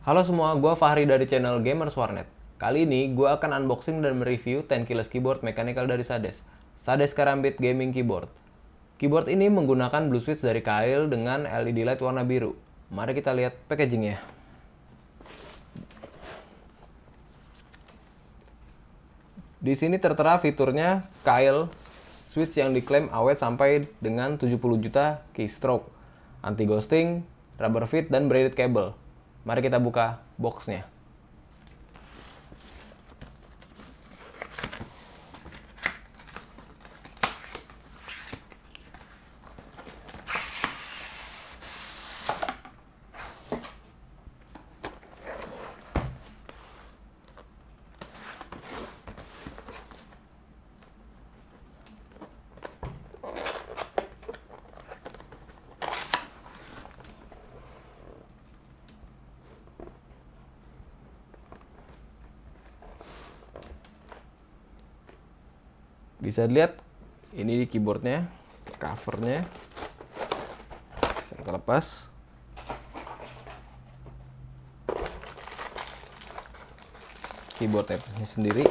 Halo semua, gue Fahri dari channel Gamers Warnet. Kali ini gue akan unboxing dan mereview 10 keyless keyboard mechanical dari Sades. Sades Karambit Gaming Keyboard. Keyboard ini menggunakan blue switch dari Kail dengan LED light warna biru. Mari kita lihat packagingnya. Di sini tertera fiturnya Kail switch yang diklaim awet sampai dengan 70 juta keystroke, anti ghosting, rubber fit, dan braided cable. Mari kita buka boxnya. Bisa dilihat ini di keyboardnya, covernya bisa kita lepas. Keyboard type-nya sendiri.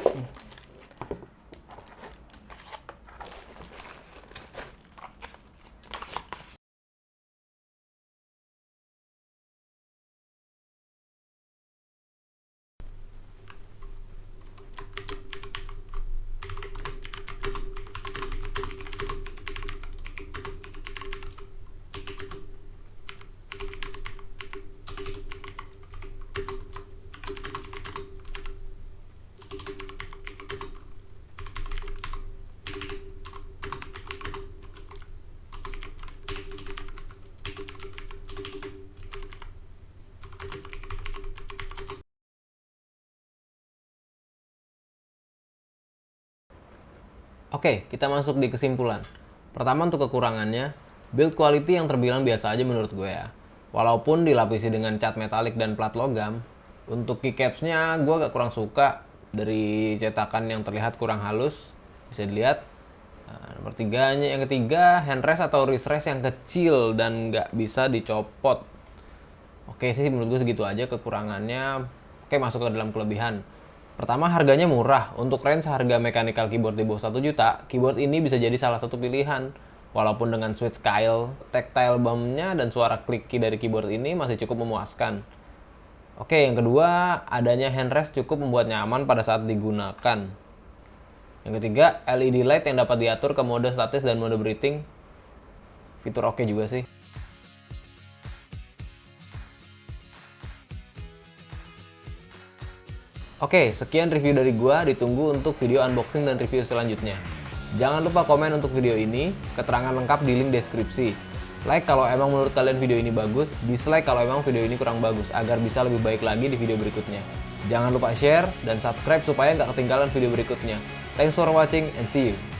Oke, kita masuk di kesimpulan. Pertama, untuk kekurangannya, build quality yang terbilang biasa aja menurut gue ya. Walaupun dilapisi dengan cat metalik dan plat logam, untuk keycapsnya gue agak kurang suka. Dari cetakan yang terlihat kurang halus, bisa dilihat. Nah, nomor tiganya, yang ketiga, handrest atau wrist rest yang kecil dan nggak bisa dicopot. Oke sih, menurut gue segitu aja kekurangannya. Oke, masuk ke dalam kelebihan. Pertama, harganya murah. Untuk range harga mechanical keyboard di bawah 1 juta, keyboard ini bisa jadi salah satu pilihan. Walaupun dengan switch Kail, tactile bump-nya dan suara clicky dari keyboard ini masih cukup memuaskan. Oke, yang kedua, adanya handrest cukup membuat nyaman pada saat digunakan. Yang ketiga, LED light yang dapat diatur ke mode statis dan mode breathing. Fitur oke juga sih. Oke, sekian review dari gua. Ditunggu untuk video unboxing dan review selanjutnya. Jangan lupa komen untuk video ini, keterangan lengkap di link deskripsi. Like kalau emang menurut kalian video ini bagus, dislike kalau emang video ini kurang bagus, agar bisa lebih baik lagi di video berikutnya. Jangan lupa share dan subscribe supaya nggak ketinggalan video berikutnya. Thanks for watching and see you.